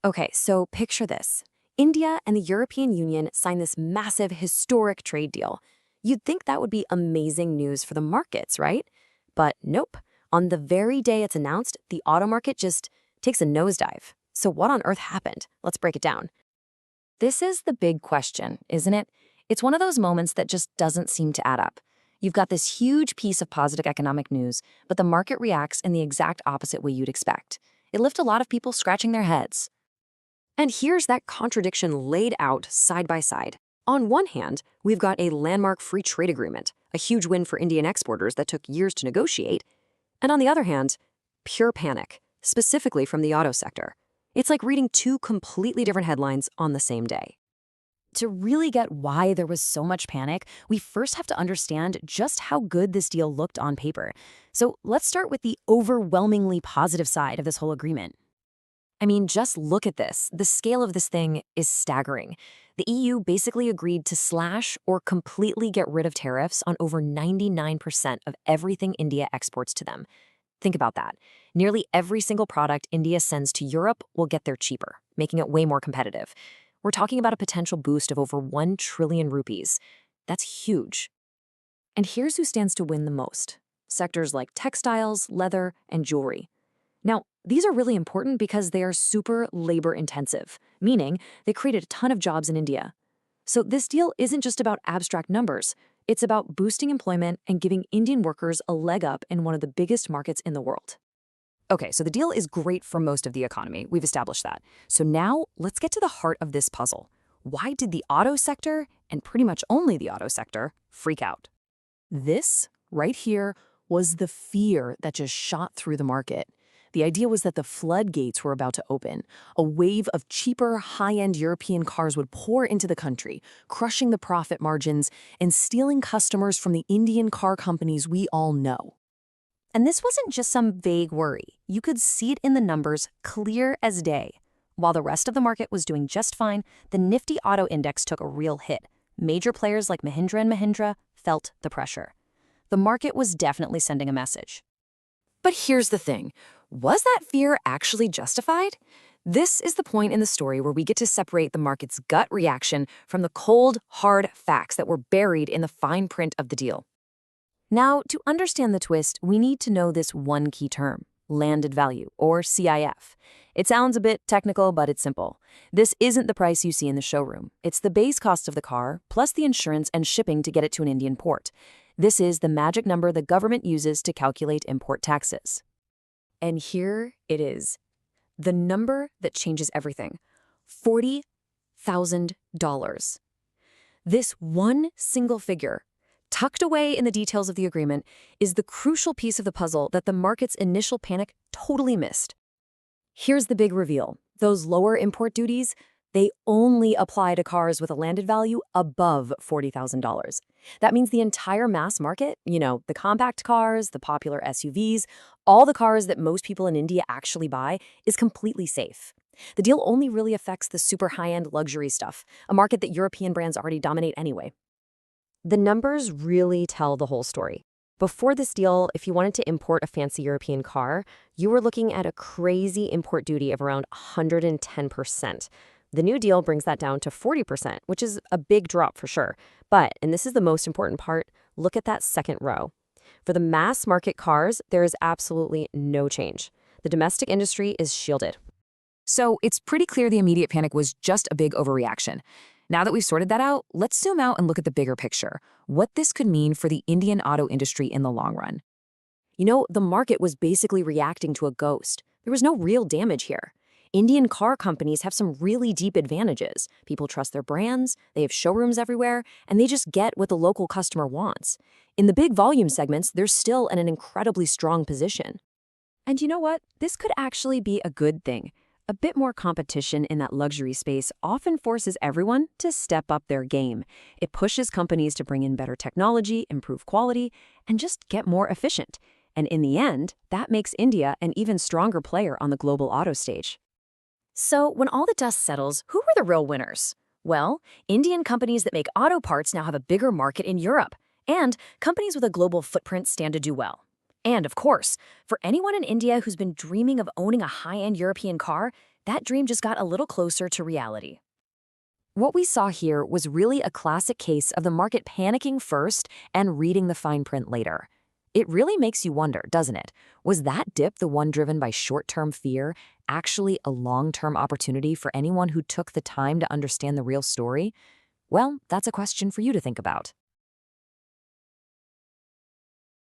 Okay, so picture this. India and the European Union signed this massive, historic trade deal. You'd think that would be amazing news for the markets, right? But nope. On the very day it's announced, the auto market just takes a nosedive. So what on earth happened? Let's break it down. This is the big question, isn't it? It's one of those moments that just doesn't seem to add up. You've got this huge piece of positive economic news, but the market reacts in the exact opposite way you'd expect. It left a lot of people scratching their heads. And here's that contradiction laid out side by side. On one hand, we've got a landmark free trade agreement, a huge win for Indian exporters that took years to negotiate. And on the other hand, pure panic, specifically from the auto sector. It's like reading two completely different headlines on the same day. To really get why there was so much panic, we first have to understand just how good this deal looked on paper. So let's start with the overwhelmingly positive side of this whole agreement. I mean, just look at this. The scale of this thing is staggering. The EU basically agreed to slash or completely get rid of tariffs on over 99% of everything India exports to them. Think about that. Nearly every single product India sends to Europe will get there cheaper, making it way more competitive. We're talking about a potential boost of over 1 trillion rupees. That's huge. And here's who stands to win the most. Sectors like textiles, leather, and jewelry. Now, these are really important because they are super labor-intensive, meaning they created a ton of jobs in India. So this deal isn't just about abstract numbers. It's about boosting employment and giving Indian workers a leg up in one of the biggest markets in the world. Okay, so the deal is great for most of the economy. We've established that. So now let's get to the heart of this puzzle. Why did the auto sector, and pretty much only the auto sector, freak out? This, right here, was the fear that just shot through the market. The idea was that the floodgates were about to open. A wave of cheaper, high-end European cars would pour into the country, crushing the profit margins and stealing customers from the Indian car companies we all know. And this wasn't just some vague worry. You could see it in the numbers clear as day. While the rest of the market was doing just fine, the Nifty Auto Index took a real hit. Major players like Mahindra and Mahindra felt the pressure. The market was definitely sending a message. But here's the thing. Was that fear actually justified? This is the point in the story where we get to separate the market's gut reaction from the cold, hard facts that were buried in the fine print of the deal. Now, to understand the twist, we need to know this one key term, landed value, or CIF. It sounds a bit technical, but it's simple. This isn't the price you see in the showroom. It's the base cost of the car, plus the insurance and shipping to get it to an Indian port. This is the magic number the government uses to calculate import taxes. And here it is, the number that changes everything, $40,000. This one single figure, tucked away in the details of the agreement, is the crucial piece of the puzzle that the market's initial panic totally missed. Here's the big reveal. Those lower import duties, they only apply to cars with a landed value above $40,000. That means the entire mass market, the compact cars, the popular SUVs, all the cars that most people in India actually buy, is completely safe. The deal only really affects the super high-end luxury stuff, a market that European brands already dominate anyway. The numbers really tell the whole story. Before this deal, if you wanted to import a fancy European car, you were looking at a crazy import duty of around 110%. The new deal brings that down to 40%, which is a big drop for sure. But, and this is the most important part, look at that second row. For the mass market cars, there is absolutely no change. The domestic industry is shielded. So it's pretty clear the immediate panic was just a big overreaction. Now that we've sorted that out, let's zoom out and look at the bigger picture, what this could mean for the Indian auto industry in the long run. The market was basically reacting to a ghost. There was no real damage here. Indian car companies have some really deep advantages. People trust their brands, they have showrooms everywhere, and they just get what the local customer wants. In the big volume segments, they're still in an incredibly strong position. And you know what? This could actually be a good thing. A bit more competition in that luxury space often forces everyone to step up their game. It pushes companies to bring in better technology, improve quality, and just get more efficient. And in the end, that makes India an even stronger player on the global auto stage. So when all the dust settles, who were the real winners? Well, Indian companies that make auto parts now have a bigger market in Europe, and companies with a global footprint stand to do well. And of course, for anyone in India who's been dreaming of owning a high-end European car, that dream just got a little closer to reality. What we saw here was really a classic case of the market panicking first and reading the fine print later. It really makes you wonder, doesn't it? Was that dip, the one driven by short-term fear, actually a long-term opportunity for anyone who took the time to understand the real story? Well, that's a question for you to think about.